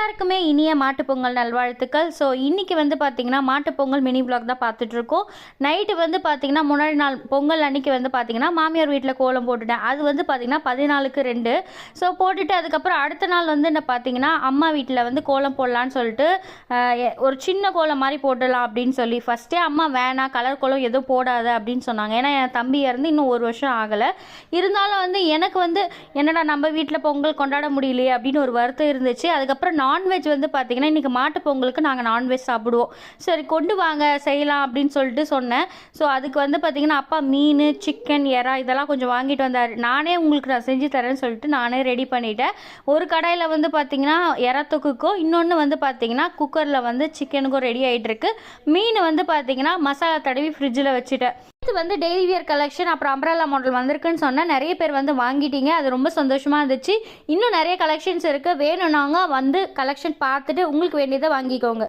எல்லாருக்குமே இனிய மாட்டுப்பொங்கல் நல்வாழ்த்துக்கள். ஸோ இன்றைக்கி வந்து பார்த்திங்கன்னா மாட்டுப்பொங்கல் மினி வ்ளாக் தான் பார்த்துட்ருக்கோம். நைட்டு வந்து பார்த்திங்கன்னா முன்னாடி நாள் பொங்கல் அன்றைக்கி வந்து பார்த்திங்கன்னா மாமியார் வீட்டில் கோலம் போட்டுட்டேன். அது வந்து பார்த்திங்கன்னா 14க்கு 2. ஸோ போட்டுட்டு அதுக்கப்புறம் அடுத்த நாள் வந்து என்ன பார்த்திங்கன்னா அம்மா வீட்டில் வந்து கோலம் போடலான்னு சொல்லிட்டு ஒரு சின்ன கோலம் மாதிரி போடலாம் அப்படின்னு சொல்லி ஃபஸ்ட்டே அம்மா வேணாம் கலர் கோலம் எதுவும் போடாத அப்படின்னு சொன்னாங்க. ஏன்னா என் தம்பி இறந்து இன்னும் 1 வருஷம் ஆகலை. இருந்தாலும் வந்து எனக்கு வந்து என்னடா நம்ம வீட்டில் பொங்கல் கொண்டாட முடியலையே அப்படின்னு ஒரு வருத்தம் இருந்துச்சு. அதுக்கப்புறம் நான்வெஜ் வந்து பார்த்திங்கன்னா இன்றைக்கி மாட்டு பொங்கலுக்கு நாங்கள் நான்வெஜ் சாப்பிடுவோம். சரி கொண்டு வாங்க செய்யலாம் அப்படின்னு சொல்லிட்டு சொன்னேன். ஸோ அதுக்கு வந்து பார்த்திங்கன்னா அப்பா மீன், சிக்கன், எறா இதெல்லாம் கொஞ்சம் வாங்கிட்டு வந்தார். நானே உங்களுக்கு நான் செஞ்சு தரேன்னு சொல்லிட்டு நானே ரெடி பண்ணிட்டேன். ஒரு கடாயில் வந்து பார்த்திங்கன்னா எறா தொக்குக்கும், இன்னொன்று வந்து பார்த்திங்கன்னா குக்கரில் வந்து சிக்கனுக்கும் ரெடி ஆகிட்டுருக்கு. மீன் வந்து பார்த்திங்கன்னா மசாலா தடவி ஃப்ரிட்ஜில் வச்சுட்டேன். இது வந்து டெய்லி வியர் கலெக்ஷன் அப்புறம் அம்ப்ரெல்லா மாடல் வந்திருக்குன்னு சொன்னால் நிறைய பேர் வந்து வாங்கிட்டீங்க. அது ரொம்ப சந்தோஷமாக இருந்துச்சு. இன்னும் நிறைய கலெக்ஷன்ஸ் இருக்குது. வேணும்னாங்க வந்து கலெக்ஷன் பார்த்துட்டு உங்களுக்கு வேண்டியதை வாங்கிக்கோங்க.